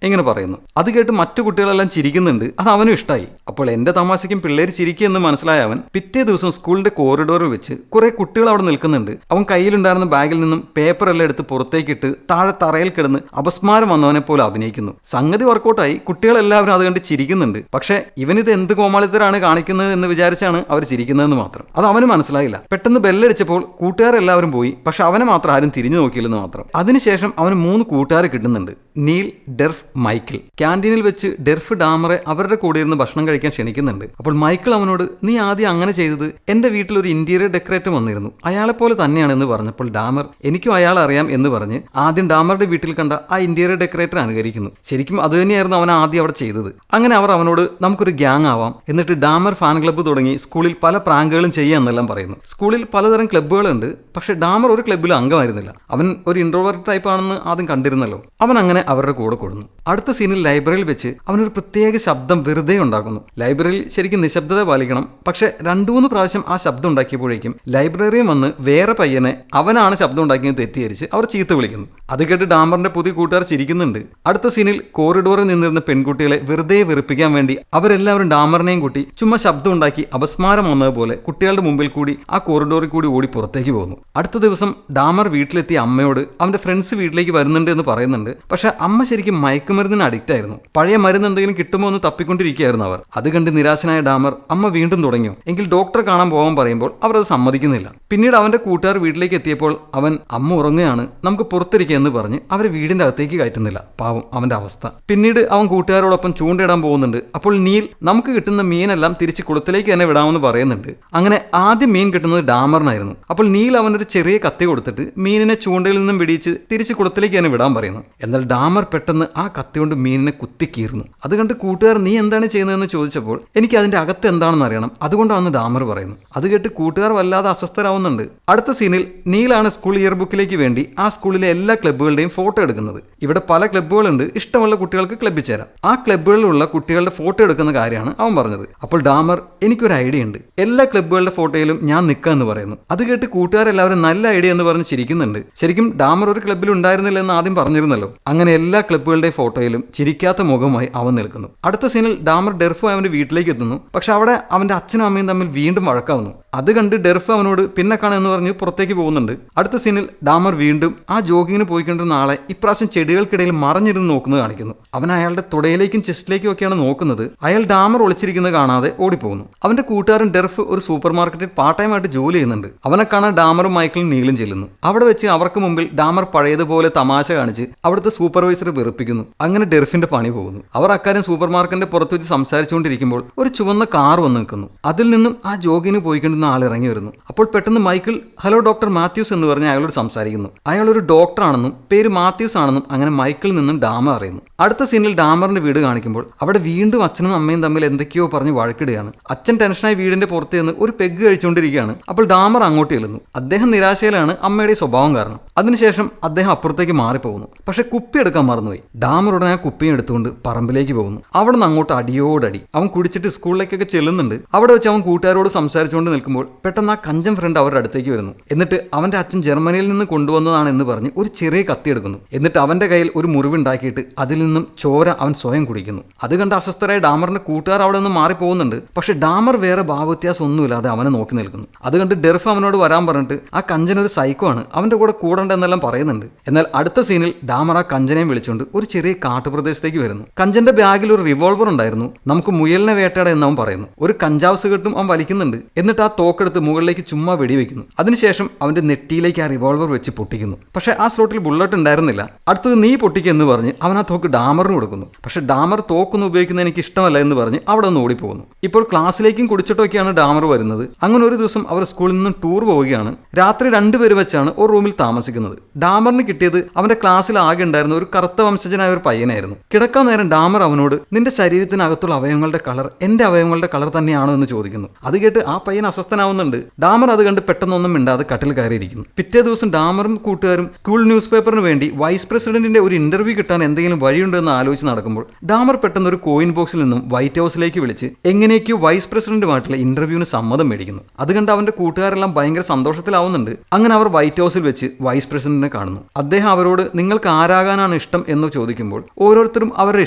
A: ഇങ്ങനെ പറയുന്നു. അത് കേട്ട് മറ്റു കുട്ടികളെല്ലാം ചിരിക്കുന്നുണ്ട്. അത് അവനും ഇഷ്ടമായി. അപ്പോൾ എന്റെ തമാശയ്ക്കും പിള്ളേർ ചിരിക്കുമെന്ന് മനസ്സിലായ അവൻ പിറ്റേ ദിവസം സ്കൂളിന്റെ കോറിഡോറിൽ വെച്ച് കുറെ കുട്ടികൾ അവിടെ നിൽക്കുന്നുണ്ട്. അവൻ കയ്യിലുണ്ടായിരുന്ന ബാഗിൽ നിന്നും പേപ്പർ എല്ലാം എടുത്ത് പുറത്തേക്കിട്ട് താഴെ തറയിൽ കിടന്ന് അപസ്മാരം വന്നവനെ പോലെ അഭിനയിക്കുന്നു. സംഗതി വർക്കൗട്ടായി. കുട്ടികളെല്ലാവരും അത് കണ്ട് ചിരിക്കുന്നുണ്ട്. പക്ഷെ ഇവനിത് എന്ത് കോമാളിത്തരാണ് കാണിക്കുന്നത് എന്ന് വിചാരിച്ചാണ് അവർ ചിരിക്കുന്നതെന്ന് മാത്രം. അത് അവന് മനസ്സിലായില്ല. പെട്ടെന്ന് ബെല്ലടിച്ചപ്പോൾ കൂട്ടുകാരെല്ലാവരും പോയി. പക്ഷെ അവനെ മാത്രം ആരും തിരിഞ്ഞു നോക്കിയില്ലെന്ന് മാത്രം. അതിനുശേഷം അവന് 3 കൂട്ടുകാരെ കിട്ടുന്നുണ്ട്: നീൽ, ഡെർഫ്, മൈക്കിൾ. ക്യാൻറ്റീനിൽ വെച്ച് ഡെർഫ് ഡാമറെ അവരുടെ കൂടെ ഇരുന്ന് ഭക്ഷണം കഴിക്കാൻ ക്ഷണിക്കുന്നുണ്ട്. അപ്പോൾ മൈക്കിൾ അവനോട് നീ ആദ്യം അങ്ങനെ ചെയ്തത് എന്റെ വീട്ടിൽ ഒരു ഇന്റീരിയർ ഡെക്കറേറ്റർ വന്നിരുന്നു, അയാളെ പോലെ തന്നെയാണെന്ന് പറഞ്ഞപ്പോൾ ഡാമർ എനിക്കും അയാളെ അറിയാം എന്ന് പറഞ്ഞ് ആദ്യം ഡാമറുടെ വീട്ടിൽ കണ്ട ആ ഇന്റീരിയർ ഡെക്കറേറ്റർ അനുകരിക്കുന്നു. ശരിക്കും അത് തന്നെയായിരുന്നു അവൻ ആദ്യം അവിടെ ചെയ്തത്. അങ്ങനെ അവർ അവനോട് നമുക്കൊരു ഗ്യാങ് ആവാം, എന്നിട്ട് ഡാമർ ഫാൻ ക്ലബ്ബ് തുടങ്ങി സ്കൂളിൽ പല പ്രാങ്കുകളും ചെയ്യാമെന്നെല്ലാം പറയുന്നു. സ്കൂളിൽ പലതരം ക്ലബ്ബുകളുണ്ട്. പക്ഷെ ഡാമർ ഒരു ക്ലബ്ബിലും അംഗമായിരുന്നില്ല. അവൻ ഒരു ഇൻട്രോവേർട്ട് ടൈപ്പ് ആണെന്ന് ആദ്യം കണ്ടിരുന്നല്ലോ. അവൻ അങ്ങനെ അവരുടെ കൂടെ കൊടുന്നു. അടുത്ത സീനിൽ ലൈബ്രറിയിൽ വെച്ച് അവനൊരു പ്രത്യേക ശബ്ദം വെറുതെ ഉണ്ടാക്കുന്നു. ലൈബ്രറിയിൽ ശരിക്കും നിശബ്ദത പാലിക്കണം. പക്ഷെ 2-3 പ്രാവശ്യം ആ ശബ്ദം ഉണ്ടാക്കിയപ്പോഴേക്കും ലൈബ്രറിയും വന്ന് വേറെ പയ്യനെ അവനാണ് ശബ്ദം ഉണ്ടാക്കിയത് തെറ്റിദ്ധരിച്ച് അവർ ചീത്ത വിളിക്കുന്നു. അത് കേട്ട് ഡാമറിന്റെ പുതിയ കൂട്ടുകാർ ചിരിക്കുന്നുണ്ട്. അടുത്ത സീനിൽ കോറിഡോറിൽ നിന്നിരുന്ന പെൺകുട്ടികളെ വെറുതെ വെറുപ്പിക്കാൻ വേണ്ടി അവരെല്ലാവരും ഡാമറിനെയും കൂട്ടി ചുമ്മാ ശബ്ദം ഉണ്ടാക്കി അപസ്മാരം വന്നതുപോലെ കുട്ടികളുടെ മുമ്പിൽ കൂടി ആ കോറിഡോറിൽ കൂടി ഓടി പുറത്തേക്ക് പോകുന്നു. അടുത്ത ദിവസം ഡാമർ വീട്ടിലെത്തിയ അമ്മയോട് അവന്റെ ഫ്രണ്ട്സ് വീട്ടിലേക്ക് വരുന്നുണ്ട് എന്ന് പറയുന്നുണ്ട്. പക്ഷെ അമ്മ ശരിക്കും മയക്കുമരുന്നിന് അഡിക്റ്റ് ആയിരുന്നു. പഴയ മരുന്ന് എന്തെങ്കിലും കിട്ടുമോ എന്ന് തപ്പിക്കൊണ്ടിരിക്കുകയായിരുന്നു അവർ. അത് കണ്ട് നിരാശനായ ഡാമർ അമ്മ വീണ്ടും തുടങ്ങിയോ എങ്കിൽ ഡോക്ടറെ കാണാൻ പോകാൻ പറയുമ്പോൾ അവർ അത് സമ്മതിക്കുന്നില്ല. പിന്നീട് അവന്റെ കൂട്ടുകാർ വീട്ടിലേക്ക് എത്തിയപ്പോൾ അവൻ അമ്മ ഉറങ്ങുകയാണ്, നമുക്ക് പുറത്തിരിക്കുക എന്ന് പറഞ്ഞ് അവരെ വീടിന്റെ അകത്തേക്ക് കയറ്റുന്നില്ല. പാവം അവന്റെ അവസ്ഥ. പിന്നീട് അവൻ കൂട്ടുകാരോടൊപ്പം ചൂണ്ടയിടാൻ പോകുന്നുണ്ട്. അപ്പോൾ നീൽ നമുക്ക് കിട്ടുന്ന മീനെല്ലാം തിരിച്ച് കുളത്തിലേക്ക് തന്നെ വിടാമെന്ന് പറയുന്നുണ്ട്. അങ്ങനെ ആദ്യം മീൻ കിട്ടുന്നത് ഡാമറിനായിരുന്നു. അപ്പോൾ നീൽ അവനൊരു ചെറിയ കത്തി കൊടുത്തിട്ട് മീനിനെ ചൂണ്ടയിൽ നിന്നും പിടിച്ച് തിരിച്ച് കുളത്തിലേക്ക് തന്നെ വിടാൻ പറയുന്നു. എന്നാൽ ഡാമർ പെട്ടെന്ന് ആ കത്തി കൊണ്ട് മീനിനെ കുത്തിക്കീറുന്നു. അത് കണ്ട് കൂട്ടുകാർ നീ എന്താണ് ചെയ്യുന്നതെന്ന് ചോദിച്ചപ്പോൾ എനിക്ക് അതിന്റെ അകത്ത് എന്താണെന്ന് അറിയണം, അതുകൊണ്ടാണെന്ന് ഡാമർ പറയുന്നു. അത് കേട്ട് കൂട്ടുകാർ വല്ലാതെ അസ്വസ്ഥരാവുന്നുണ്ട്. അടുത്ത സീനിൽ നീലാണ് സ്കൂൾ ഇയർ ബുക്കിലേക്ക് വേണ്ടി ആ സ്കൂളിലെ എല്ലാ ക്ലബ്ബുകളുടെയും ഫോട്ടോ എടുക്കുന്നത്. ഇവിടെ പല ക്ലബ്ബുകളുണ്ട്, ഇഷ്ടമുള്ള കുട്ടികൾക്ക് ക്ലബ്ബിൽ ചേരാം. ആ ക്ലബ്ബുകളിലുള്ള കുട്ടികളുടെ ഫോട്ടോ എടുക്കുന്ന കാര്യമാണ് അവൻ പറഞ്ഞത്. അപ്പോൾ ഡാമർ എനിക്കൊരു ഐഡിയ ഉണ്ട്, എല്ലാ ക്ലബ്ബുകളുടെ ഫോട്ടോയിലും ഞാൻ നിൽക്കുക എന്ന് പറയുന്നു. അത് കേട്ട് കൂട്ടുകാരെല്ലാവരും നല്ല ഐഡിയ എന്ന് പറഞ്ഞ് ചിരിക്കുന്നുണ്ട്. ശരിക്കും ഡാമർ ഒരു ക്ലബ്ബിൽ ഉണ്ടായിരുന്നില്ല എന്ന് ആദ്യം പറഞ്ഞിരുന്നല്ലോ. അങ്ങനെ എല്ലാ ക്ലബ്ബുകളുടെ ഫോട്ടോയിലും ചിരിക്കാത്ത മുഖമായി അവൻ നിൽക്കുന്നു. അടുത്ത സീനിൽ ഡാമർ ഡെർഫ് അവന്റെ വീട്ടിലേക്ക് എത്തുന്നു. പക്ഷെ അവിടെ അവന്റെ അച്ഛനും അമ്മയും തമ്മിൽ വീണ്ടും വഴക്കാവുന്നു. അത് കണ്ട് ഡെർഫ് അവനോട് പിന്നെ കാണാമെന്ന് പറഞ്ഞ് പുറത്തേക്ക് പോകുന്നുണ്ട്. അടുത്ത സീനിൽ ഡാമർ വീണ്ടും ആ ജോഗിങ്ങിന് പോയിക്കൊണ്ടിരുന്ന ആളെ ഇപ്രാവശ്യം ചെടികൾക്കിടയിൽ മറഞ്ഞിരുന്ന് നോക്കുന്നത് കാണിക്കുന്നു. അവൻ അയാളുടെ തുടയിലേക്കും ചെസ്റ്റിലേക്കും ഒക്കെയാണ് നോക്കുന്നത്. അയാൾ ഡാമർ ഒളിച്ചിരിക്കുന്നത് കാണാതെ ഓടിപ്പോകുന്നു. അവന്റെ കൂട്ടുകാരൻ ഡെർഫ് ഒരു സൂപ്പർ മാർക്കറ്റിൽ പാർട്ട് ടൈം ആയിട്ട് ജോലി ചെയ്യുന്നുണ്ട്. അവനെ കാണാൻ ഡാമറും മൈക്കിളും നീലും ചെല്ലുന്നു. അവിടെ വെച്ച് അവർക്ക് മുമ്പിൽ ഡാമർ പഴയതുപോലെ തമാശ കാണിച്ച് അവിടുത്തെ സൂപ്പർവൈസറെ വെറുപ്പിക്കുന്നു. അങ്ങനെ ഡെർഫിന്റെ പണി പോകുന്നു. അവർ അക്കാര്യം സൂപ്പർ മാർക്കറ്റിന്റെ പുറത്ത് വെച്ച് സംസാരിച്ചുകൊണ്ടിരിക്കുമ്പോൾ ഒരു ചുവന്ന കാർ വന്ന് നിൽക്കുന്നു. അതിൽ നിന്നും ആ ജോഗിന് പോയിക്കൊണ്ടിരുന്ന ആൾ ഇറങ്ങി വരുന്നു. അപ്പോൾ പെട്ടെന്ന് മൈക്കിൾ ഹലോ ഡോക്ടർ മാത്യൂസ് എന്ന് പറഞ്ഞ് അയാളോട് സംസാരിക്കുന്നു. അയാൾ ഒരു ഡോക്ടറാണെന്നും പേര് മാത്യൂസ് ആണെന്നും അങ്ങനെ മൈക്കിളിൽ നിന്നും ഡാമർ അറിയുന്നു. അടുത്ത സീനിൽ ഡാമറിന്റെ വീട് കാണിക്കുമ്പോൾ അവിടെ വീണ്ടും അച്ഛനും അമ്മയും തമ്മിൽ എന്തൊക്കെയോ പറഞ്ഞ് വഴക്കിടുകയാണ്. അച്ഛൻ ടെൻഷനായി വീടിന്റെ പുറത്ത് നിന്ന് ഒരു പെഗ് കഴിച്ചുകൊണ്ടിരിക്കുകയാണ്. അപ്പോൾ ഡാമർ അങ്ങോട്ട് ചെല്ലുന്നു. അദ്ദേഹം നിരാശയിലാണ് അമ്മയുടെ സ്വഭാവം കാരണം. അതിനുശേഷം അദ്ദേഹം അപ്പുറത്തേക്ക് മാറിപ്പോകുന്നു. പക്ഷെ കുപ്പി എടുക്കാൻ മറന്നുപോയി. ഡാമർ ഉടനെ ആ കുപ്പിയും എടുത്തുകൊണ്ട് പറമ്പിലേക്ക് പോകുന്നു. അവിടെ നിന്ന് അങ്ങോട്ട് അടിയോടടി. അവൻ കുടിച്ചിട്ട് സ്കൂളിലേക്കൊക്കെ ചെല്ലുന്നുണ്ട്. അവിടെ വെച്ച് അവൻ കൂട്ടുകാരോട് സംസാരിച്ചുകൊണ്ട് നിൽക്കുമ്പോൾ പെട്ടെന്ന് ആ കഞ്ചൻ ഫ്രണ്ട് അവരുടെ അടുത്തേക്ക് വരുന്നു. എന്നിട്ട് എന്നിട്ട് അവന്റെ അച്ഛൻ ജർമ്മനിയിൽ നിന്ന് കൊണ്ടുവന്നതാണ് എന്ന് പറഞ്ഞ് ഒരു ചെറിയ കത്തി എടുക്കുന്നു. എന്നിട്ട് അവന്റെ കയ്യിൽ ഒരു മുറിവുണ്ടാക്കിയിട്ട് അതിൽ നിന്നും ചോര അവൻ സ്വയം കുടിക്കുന്നു. അത് കണ്ട് അസ്വസ്ഥരായ ഡാമറിന്റെ കൂട്ടുകാർ അവിടെ നിന്ന് മാറിപ്പോകുന്നുണ്ട്. പക്ഷെ ഡാമർ വേറെ ഭാവവ്യത്യാസം ഒന്നുമില്ലാതെ അവനെ നോക്കി നിൽക്കുന്നു. അത് കണ്ട് ഡെർഫ് അവനോട് വരാൻ പറഞ്ഞിട്ട് ആ കഞ്ചൻ ഒരു സൈക്കോ ആണ്, അവന്റെ കൂടെ കൂടണ്ടെന്നെല്ലാം പറയുന്നുണ്ട്. എന്നാൽ അടുത്ത സീനിൽ ഡാമർ ആ കഞ്ചനെയും വിളിച്ചുകൊണ്ട് ഒരു ചെറിയ കാട്ടുപ്രദേശത്തേക്ക് വരുന്നു. കഞ്ചന്റെ ബാഗിൽ ഒരു റിവോൾവർ ഉണ്ടായിരുന്നു. നമുക്ക് മുയലിനെ വേട്ടയാട എന്ന് അവൻ പറയുന്നു. ഒരു കഞ്ചാവ് സിഗരറ്റും അവൻ വലിക്കുന്നുണ്ട്. എന്നിട്ട് ആ തോക്കെടുത്ത് മുകളിലേക്ക് ചുമ്മാ വെടിവെക്കുന്നു. അതിനുശേഷം അവന്റെ നെറ്റിയിലേക്ക് ആ റിവോൾവർ വെച്ച് പൊട്ടിക്കുന്നു. പക്ഷെ ആ സ്ലോട്ടിൽ ബുള്ളറ്റ് ഉണ്ടായിരുന്നില്ല. അടുത്തത് നീ പൊട്ടിക്കെന്ന് പറഞ്ഞ് അവൻ ആ തോക്ക് ഡാമറിന് കൊടുക്കുന്നു. പക്ഷെ ഡാമർ തോക്കൊന്നും ഉപയോഗിക്കുന്നത് എനിക്ക് ഇഷ്ടമല്ല എന്ന് പറഞ്ഞ് അവിടെ നിന്ന് ഓടിപ്പോകുന്നു. ഇപ്പോൾ ക്ലാസ്സിലേക്കും കുടിച്ചിട്ടൊക്കെയാണ് ഡാമർ വരുന്നത്. അങ്ങനെ ഒരു ദിവസം അവർ സ്കൂളിൽ നിന്നും ടൂർ പോവുകയാണ്. രാത്രി 2 പേര് വെച്ചാണ് ഒരു റൂമിൽ താമസിക്കുന്നത്. ഡാമറിന് കിട്ടിയത് അവന്റെ ക്ലാസ്സിൽ ആകെ ഉണ്ടായിരുന്ന ഒരു കറുത്ത വംശജനായ ഒരു പയ്യനായിരുന്നു. കിടക്കാൻ നേരം ഡാമർ അവനോട് നിന്റെ ശരീരത്തിനകത്തുള്ള അവയവങ്ങളുടെ കളർ എന്റെ അവയവങ്ങളുടെ കളർ തന്നെയാണോ എന്ന് ചോദിക്കുന്നു. അത് കേട്ട് ആ പയ്യൻ അസ്വസ്ഥനാവുന്നുണ്ട്. ഡാമർ അത് കണ്ട് പെട്ടെന്നൊന്നും മിണ്ടാതെ കട്ടിൽ കയറിയിരിക്കുന്നു. പിറ്റേ ദിവസം ഡാമറും കൂട്ടുകാരും സ്കൂൾ ന്യൂസ് പേപ്പറിന് വേണ്ടി വൈസ് പ്രസിഡന്റിന്റെ ഒരു ഇന്റർവ്യൂ കിട്ടാൻ എന്തെങ്കിലും വഴിയുണ്ടോ എന്ന് ആലോചിച്ച് നടക്കുമ്പോൾ ഡാമർ പെട്ടെന്ന് ഒരു കോയിൻ ബോക്സിൽ നിന്നും വൈറ്റ് ഹൗസിലേക്ക് വിളിച്ച് എങ്ങനെയൊക്കെയോ വൈസ് പ്രസിഡന്റുമായിട്ടുള്ള ഇന്റർവ്യൂവിന് സമ്മതം മേടിക്കുന്നു. അത് കണ്ട് അവന്റെ കൂട്ടുകാരെല്ലാം ഭയങ്കര സന്തോഷത്തിലാവുന്നുണ്ട്. അങ്ങനെ അവർ വൈറ്റ് ഹൗസിൽ വെച്ച് വൈസ് പ്രസിഡന്റിനെ കാണുന്നു. അദ്ദേഹം അവരോട് നിങ്ങൾക്ക് ആരാകാനാണ് ഇഷ്ടം എന്ന് ചോദിക്കുമ്പോൾ ഓരോരുത്തരും അവരുടെ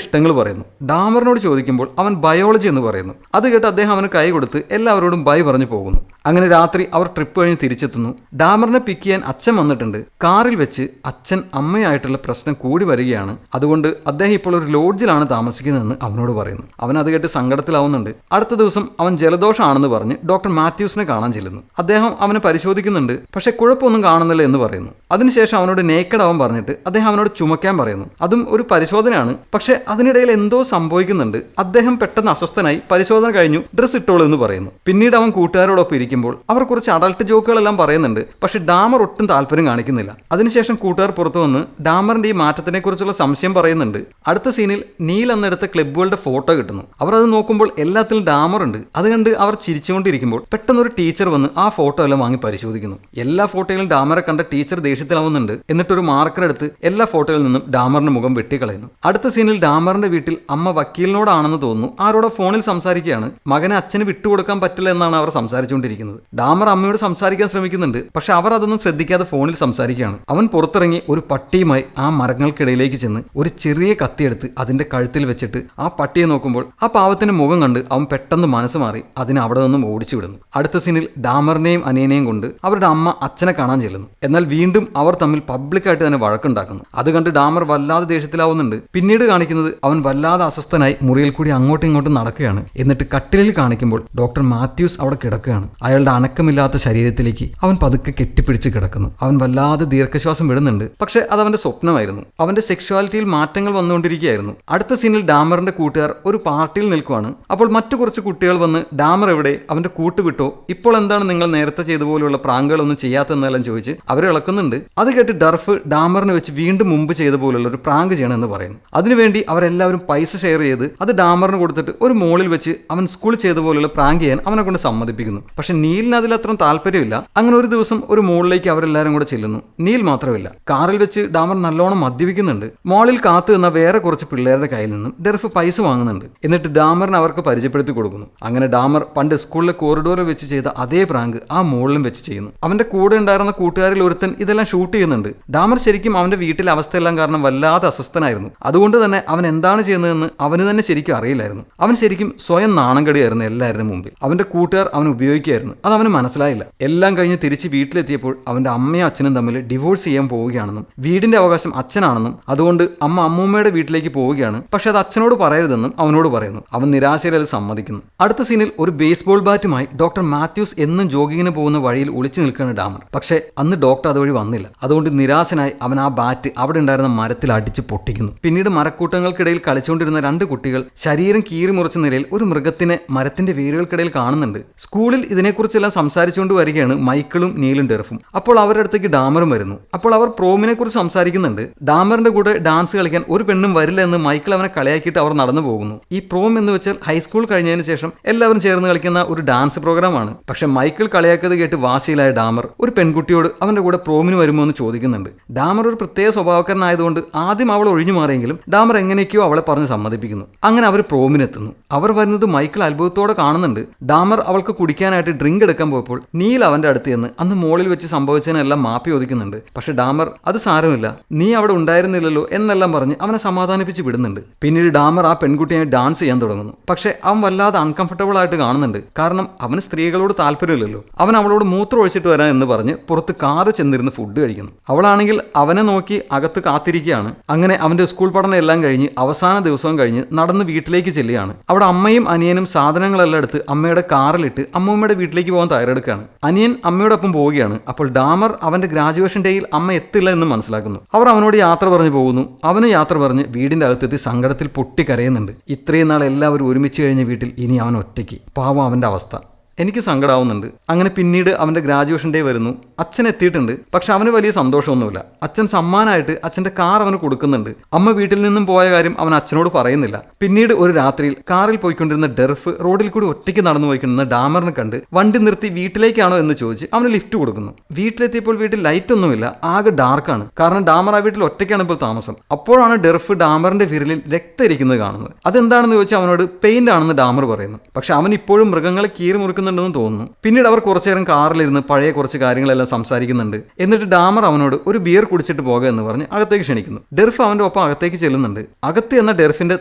A: ഇഷ്ടങ്ങൾ പറയുന്നു. ഡാമറിനോട് ചോദിക്കുമ്പോൾ അവൻ ബയോളജി എന്ന് പറയുന്നു. അത് കേട്ട് അദ്ദേഹം അവന് കൈ കൊടുത്ത് എല്ലാവരോടും ബൈ പറഞ്ഞു പോകുന്നു. അങ്ങനെ രാത്രി അവർ ട്രിപ്പ് കഴിഞ്ഞ് തിരിച്ചെത്തുന്നു. ഡാമറിനെ പിക്ക് ചെയ്യാൻ അച്ഛൻ വന്നിട്ടുണ്ട്. കാറിൽ വെച്ച് അച്ഛൻ അമ്മയായിട്ടുള്ള പ്രശ്നം കൂടി വരികയാണ്. അതുകൊണ്ട് അദ്ദേഹം ഇപ്പോൾ ഒരു ലോഡ്ജിലാണ് താമസിക്കുന്നതെന്ന് അവനോട് പറയുന്നു. അവൻ അത് കേട്ട് സങ്കടത്തിലാവുന്നുണ്ട്. അടുത്ത ദിവസം അവൻ ജലദോഷമാണെന്ന് പറഞ്ഞ് ഡോക്ടർ മാത്യൂസിനെ കാണാൻ ചെല്ലുന്നു. അദ്ദേഹം അവനെ പരിശോധിക്കുന്നുണ്ട്. പക്ഷെ കുഴപ്പമൊന്നും കാണുന്നില്ല എന്ന് പറയുന്നു. അതിനുശേഷം അവനോട് നേക്കഡ് ആവാൻ പറഞ്ഞിട്ട് അദ്ദേഹം അവനോട് ചുമക്കാൻ പറയുന്നു. അതും ഒരു പരിശോധനയാണ്. പക്ഷെ അതിനിടയിൽ എന്തോ സംഭവിക്കുന്നുണ്ട്. അദ്ദേഹം പെട്ടെന്ന് അസ്വസ്ഥനായി പരിശോധന കഴിഞ്ഞു ഡ്രസ് ഇട്ടോളൂ എന്ന് പറയുന്നു. പിന്നീട് അവൻ കൂട്ടുകാരോടൊപ്പം ഇരിക്കുമ്പോൾ അവർ കുറച്ച് അഡൾട്ട് ജോക്കുകളെല്ലാം പറയുന്നുണ്ട്. പക്ഷെ ഡാമർ ഒട്ടും താല്പര്യം കാണിക്കുന്നില്ല. അതിനുശേഷം കൂട്ടുകാർ പുറത്തു വന്ന് ഡാമറിന്റെ ഈ മാറ്റത്തിനെ കുറിച്ചുള്ള സംശയം പറയുന്നുണ്ട്. അടുത്ത സീനിൽ നീൽ എന്നെടുത്ത ക്ലബ്ബുകളുടെ ഫോട്ടോ കിട്ടുന്നു. അവർ അത് നോക്കുമ്പോൾ എല്ലാത്തിലും ഡാമർ ഉണ്ട്. അത് കണ്ട് അവർ ചിരിച്ചുകൊണ്ടിരിക്കുമ്പോൾ പെട്ടെന്ന് ഒരു ടീച്ചർ വന്ന് ആ ഫോട്ടോ എല്ലാം വാങ്ങി പരിശോധിക്കുന്നു. എല്ലാ ഫോട്ടോയിലും ഡാമറെ കണ്ട ടീച്ചർ ദേഷ്യത്തിലാവുന്നുണ്ട്. എന്നിട്ടൊരു മാർക്കർ എടുത്ത് എല്ലാ ഫോട്ടോയിൽ നിന്നും ഡാമറിന്റെ മുഖം വെട്ടിക്കളയുന്നു. അടുത്ത സീനിൽ ഡാമറിന്റെ വീട്ടിൽ അമ്മ വക്കീലിനോടാണെന്ന് തോന്നുന്നു ആരോടെ ഫോണിൽ സംസാരിക്കുകയാണ്. മകനെ അച്ഛന് വിട്ടുകൊടുക്കാൻ പറ്റില്ല എന്നാണ് അവർ സംസാരിച്ചുകൊണ്ടിരിക്കുന്നത്. ഡാമർ അമ്മയോട് സംസാരിക്കാൻ ശ്രമിക്കുന്നുണ്ട്. പക്ഷെ അവർ അതൊന്നും ശ്രദ്ധിക്കാതെ ഫോണിൽ സംസാരിക്കുകയാണ്. അവൻ പുറത്തിറങ്ങി ഒരു പട്ടിയുമായി ആ മരങ്ങൾക്കിടയിലേക്ക് ചെന്ന് ഒരു ചെറിയ കത്തിയെടുത്ത് അതിന്റെ കഴുത്തിൽ വെച്ചിട്ട് ആ പട്ടിയെ നോക്കുമ്പോൾ ആ പാവത്തിന്റെ മുഖം കണ്ട് അവൻ പെട്ടെന്ന് മനസ്സ് മാറി അതിനെ അവിടെ നിന്നും ഓടിച്ചു വിടുന്നു. അടുത്ത സീനിൽ ഡാമറിനെയും അനിയനെയും കൊണ്ട് അവരുടെ അമ്മ അച്ഛനെ കാണാൻ ചെല്ലുന്നു. എന്നാൽ വീണ്ടും അവർ തമ്മിൽ പബ്ലിക്കായിട്ട് തന്നെ വഴക്കുണ്ടാക്കുന്നു. അത് കണ്ട് ഡാമർ വല്ലാതെ ദേഷ്യത്തിലാവുന്നുണ്ട്. പിന്നീട് കാണിക്കുന്നത് അവൻ വല്ലാതെ അസ്വസ്ഥനായി മുറിയിൽ കൂടി അങ്ങോട്ടും ഇങ്ങോട്ടും നടക്കുകയാണ്. എന്നിട്ട് കട്ടിലിൽ കാണിക്കുമ്പോൾ ഡോക്ടർ മാത്യൂസ് അവിടെ കിടക്കുകയാണ്. അയാളുടെ അനക്കമില്ലാത്ത ശരീരത്തിലേക്ക് അവൻ പതുക്കെ കെട്ടിപ്പിടിച്ച് കിടക്കുന്നു. അവൻ വല്ലാതെ ദീർഘശ്വാസം വിടുന്നുണ്ട്. പക്ഷെ അത് അവന്റെ സ്വപ്നമായിരുന്നു. അവന്റെ സെക്ഷ്വാലിറ്റിയിൽ മാറ്റങ്ങൾ വന്നുകൊണ്ടിരിക്കുകയായിരുന്നു. അടുത്ത സീനിൽ ഡാമറിന്റെ കൂട്ടുകാർ ഒരു പാർട്ടിയിൽ നിൽക്കുവാണ്. അപ്പോൾ മറ്റു കുറച്ച് കുട്ടികൾ വന്ന് ഡാമർ എവിടെ, അവന്റെ കൂട്ട് വിട്ടോ, ഇപ്പോൾ എന്താണ് നിങ്ങൾ നേരത്തെ ചെയ്ത പോലെയുള്ള പ്രാങ്കുകളൊന്നും ചെയ്യാത്തെന്നെല്ലാം ചോദിച്ച് അവരെ ഇളക്കുന്നുണ്ട്. അത് കേട്ട് ഡർഫ് ഡാമറിനെ വെച്ച് വീണ്ടും മുമ്പ് ചെയ്ത പോലുള്ള ഒരു പ്രാങ്ക് ചെയ്യണമെന്ന് പറയുന്നു. അതിനുവേണ്ടി അവരെല്ലാവരും പൈസ ഷെയർ ചെയ്ത് അത് ഡാമറിന് കൊടുത്തിട്ട് ഒരു മോളിൽ വെച്ച് അവൻ സ്കൂളിൽ ചെയ്ത പോലുള്ള പ്രാങ്ക് ചെയ്യാൻ അവനെ കൊണ്ട് സമ്മതിപ്പിക്കുന്നു. പക്ഷെ നീലിന് അതിലത്ര താല്പര്യമില്ല. അങ്ങനെ ഒരു ദിവസം ഒരു മോളിലേക്ക് അവരെല്ലാവരും കൂടെ ചെല്ലുന്നു. നീൽ മാത്രമില്ല. കാറിൽ വെച്ച് ഡാമർ നല്ലോണം മദ്യപിക്കുന്നുണ്ട്. മോളിൽ കാത്തു നിന്ന വേറെ കുറച്ച് പിള്ളേരുടെ കയ്യിൽ നിന്നും ഡെർഫ് പൈസ വാങ്ങുന്നുണ്ട്. എന്നിട്ട് ഡാമറിന് അവർക്ക് പരിചയപ്പെടുത്തി കൊടുക്കുന്നു. അങ്ങനെ ഡാമർ പണ്ട് സ്കൂളിലെ കോറിഡോറിൽ വെച്ച് ചെയ്ത അതേ പ്രാങ്ക് ആ മോളിലും വെച്ച് ചെയ്യുന്നു. അവന്റെ കൂടെ ഉണ്ടായിരുന്ന കൂട്ടുകാരിൽ ഒരുത്തൻ ഇതെല്ലാം ഷൂട്ട് ചെയ്യുന്നുണ്ട്. ഡാമർ ശരിക്കും അവന്റെ വീട്ടിലെ അവസ്ഥയെല്ലാം കാരണം വല്ലാതെ അസ്വസ്ഥനായിരുന്നു. അതുകൊണ്ട് തന്നെ അവൻ എന്താണ് ചെയ്യുന്നതെന്ന് അവന് തന്നെ ശരിക്കും അറിയില്ലായിരുന്നു. അവൻ ശരിക്കും സ്വയം നാണം കെടുകയായിരുന്നു എല്ലാവരുടെയും മുമ്പിൽ. അവന്റെ കൂട്ടുകാർ അവൻ ഉപയോഗിക്കുകയായിരുന്നു. അത് അവന് മനസ്സിലായില്ല. എല്ലാം കഴിഞ്ഞ് തിരിച്ച് വീട്ടിലെത്തിയപ്പോൾ അവന്റെ അമ്മയും അച്ഛനും തമ്മിൽ ഡിവോഴ്സ് ചെയ്യാൻ പോവുകയാണെന്നും വീടിന്റെ അവകാശം അച്ഛനാണെന്നും അതുകൊണ്ട് അമ്മ അമ്മൂമ്മയുടെ വീട്ടിലേക്ക് പോവുകയാണ്. പക്ഷെ അത് അച്ഛനോട് പറയരുതെന്നും അവനോട് പറയുന്നു. അവൻ നിരാശയിൽ അത് സമ്മതിക്കുന്നു. അടുത്ത സീനിൽ ഒരു ബേസ്ബോൾ ബാറ്റുമായി ഡോക്ടർ മാത്യൂസ് എന്നും ജോഗിങ്ങിന് പോകുന്ന വഴിയിൽ ഒളിച്ചു നിൽക്കുകയാണ് ഡാമർ. പക്ഷെ അന്ന് ഡോക്ടർ അതുവഴി വന്നില്ല. അതുകൊണ്ട് നിരാശനായി അവൻ ആ ബാറ്റ് അവിടെ ഉണ്ടായിരുന്ന മരത്തിൽ അടിച്ച് പൊട്ടിക്കുന്നു. പിന്നീട് മരക്കൂട്ടങ്ങൾക്കിടയിൽ കളിച്ചുകൊണ്ടിരുന്ന 2 കുട്ടികൾ ശരീരം കീറി മുറിച്ച നിലയിൽ ഒരു മൃഗത്തിനെ മരത്തിന്റെ വേരുകൾക്കിടയിൽ കാണുന്നുണ്ട്. സ്കൂളിൽ ഇതിനെക്കുറിച്ചെല്ലാം സംസാരിച്ചുകൊണ്ട് വരികയാണ് മൈക്കിളും നീലും ഡെർഫും. അപ്പോൾ അവരുടെ അടുത്തേക്ക് ഡാമറും വരുന്നു. അപ്പോൾ അവർ പ്രോമിനെ കുറിച്ച് സംസാരിക്കുന്നുണ്ട്. ഡാമറിന്റെ കൂടെ ഡാൻസ് കളിക്കാൻ ഒരു പെണ്ണും വരില്ല എന്ന് മൈക്കിൾ അവനെ കളിയാക്കിയിട്ട് അവർ നടന്നു പോകുന്നു. ഈ പ്രോം എന്ന് വെച്ചാൽ ഹൈസ്കൂൾ കഴിഞ്ഞതിന് ശേഷം എല്ലാവരും ചേർന്ന് കളിക്കുന്ന ഒരു ഡാൻസ് പ്രോഗ്രാമാണ്. പക്ഷെ മൈക്കിൾ കളിയാക്കിയത് കേട്ട് വാശിയിലായ ഡാമർ ഒരു പെൺകുട്ടിയോട് അവന്റെ കൂടെ പ്രോമിന് വരുമോ എന്ന് ചോദിക്കുന്നുണ്ട്. ഡാമർ ഒരു പ്രത്യേക സ്വഭാവക്കാരനായതുകൊണ്ട് ആദ്യം അവൾ ഒഴിഞ്ഞു മാറിയെങ്കിലും ഡാമർ എങ്ങനെയൊക്കെയോ അവളെ പറഞ്ഞ് സമ്മതിപ്പിക്കുന്നു. അങ്ങനെ അവർ പ്രോമിനെത്തുന്നു. അവർ വരുന്നത് മൈക്കിൾ അത്ഭുതത്തോടെ കാണുന്നുണ്ട്. ഡാമർ അവൾക്ക് കുടിക്കാനായിട്ട് ഡ്രിങ്ക് എടുക്കാൻ പോയപ്പോൾ നീൽ അവന്റെ അടുത്ത് ചെന്ന് അന്ന് മോളിൽ വെച്ച് സംഭവിച്ചതിനെല്ലാം മാപ്പി ഒതുക്കുന്നുണ്ട്. പക്ഷെ ഡാമർ അത് സാരമില്ല, നീ അവിടെ ഉണ്ടായിരുന്നില്ലല്ലോ എന്നെല്ലാം പറഞ്ഞ് അവനെ സമാധാനിപ്പിച്ച് വിടുന്നുണ്ട്. പിന്നീട് ഡാമർ ആ പെൺകുട്ടിയെ ഡാൻസ് ചെയ്യാൻ തുടങ്ങുന്നു. പക്ഷെ അവൻ വല്ലാതെ അൺകംഫർട്ടബിൾ ആയിട്ട് കാണുന്നുണ്ട്. കാരണം അവന് സ്ത്രീകളോട് താല്പര്യമില്ലല്ലോ. അവൻ അവളോട് മൂത്രം ഒഴിച്ചിട്ട് വരാം എന്ന് പറഞ്ഞ് പുറത്ത് കാറ് ചെന്നിരുന്ന് ഫുഡ് കഴിക്കുന്നു. അവളാണെങ്കിൽ അവനെ നോക്കി അകത്ത് കാത്തിരിക്കുകയാണ്. അങ്ങനെ അവന്റെ സ്കൂൾ പഠനം എല്ലാം കഴിഞ്ഞ് അവസാന ദിവസവും കഴിഞ്ഞ് നടന്ന് വീട്ടിലേക്ക് ചെല്ലുകയാണ്. അവിടെ അമ്മയും അനിയനും സാധനങ്ങളെല്ലാം എടുത്ത് അമ്മയുടെ കാറിലിട്ട് അമ്മൂമ്മയുടെ വീട്ടിലേക്ക് പോകാൻ തയ്യാറെടുക്കുകയാണ്. അനിയൻ അമ്മയോടൊപ്പം പോവുകയാണ്. അപ്പോൾ ഡാമർ അവന്റെ ഗ്രാജുവേഷൻ ഡേയിൽ അമ്മ എത്തില്ല എന്ന് മനസ്സിലാക്കുന്നു. അവർ അവനോട് യാത്ര പറഞ്ഞു പോകുന്നു. അവന് യാത്ര പറഞ്ഞ് വീടിന്റെ അകത്തെത്തി സങ്കടത്തിൽ പൊട്ടിക്കരയുന്നുണ്ട്. ഇത്രയും നാൾ എല്ലാവരും ഒരുമിച്ച് കഴിഞ്ഞ വീട്ടിൽ ഇനി അവൻ ഒറ്റയ്ക്ക്. പാവം അവന്റെ അവസ്ഥ. എനിക്ക് സങ്കടമാവുന്നുണ്ട്. അങ്ങനെ പിന്നീട് അവൻ്റെ ഗ്രാജുവേഷൻ ഡേ വരുന്നു. അച്ഛൻ എത്തിയിട്ടുണ്ട്. പക്ഷെ അവന് വലിയ സന്തോഷമൊന്നുമില്ല. അച്ഛൻ സമ്മാനമായിട്ട് അച്ഛൻ്റെ കാർ അവന് കൊടുക്കുന്നുണ്ട്. അമ്മ വീട്ടിൽ നിന്നും പോയ കാര്യം അവൻ അച്ഛനോട് പറയുന്നില്ല. പിന്നീട് ഒരു രാത്രിയിൽ കാറിൽ പോയിക്കൊണ്ടിരുന്ന ഡെർഫ് റോഡിൽ കൂടി ഒറ്റയ്ക്ക് നടന്നു പോയിക്കൊണ്ടിരുന്ന ഡാമറിനെ കണ്ട് വണ്ടി നിർത്തി വീട്ടിലേക്കാണോ എന്ന് ചോദിച്ച് അവന് ലിഫ്റ്റ് കൊടുക്കുന്നു. വീട്ടിലെത്തിയപ്പോൾ വീട്ടിൽ ലൈറ്റ് ഒന്നുമില്ല, ആകെ ഡാർക്കാണ്. കാരണം ഡാമർ ആ വീട്ടിൽ ഒറ്റയ്ക്കാണ് ഇപ്പോൾ താമസം. അപ്പോഴാണ് ഡെർഫ് ഡാമറിന്റെ വിരലിൽ രക്തം ഇരിക്കുന്നത് കാണുന്നത്. അതെന്താണെന്ന് ചോദിച്ചാൽ അവനോട് പെയിന്റ് ആണെന്ന് ഡാമർ പറയുന്നു. പക്ഷെ അവൻ ഇപ്പോഴും മൃഗങ്ങളെ കീറി മുറിക്കുന്ന തോന്നുന്നു. പിന്നീട് അവർ കുറച്ചു നേരം കാറിലിരുന്ന് പഴയ കുറച്ച് കാര്യങ്ങളെല്ലാം സംസാരിക്കുന്നുണ്ട്. എന്നിട്ട് ഡാമർ അവനോട് ഒരു ബിയർ കുടിച്ചിട്ട് പോകുക എന്ന് പറഞ്ഞ് അകത്തേക്ക് ക്ഷണിക്കുന്നു. ഡെർഫ് അവന്റെ ഒപ്പം അകത്തേക്ക് ചെല്ലുന്നുണ്ട്. അകത്ത് എന്ന ഡെർഫിന്റെ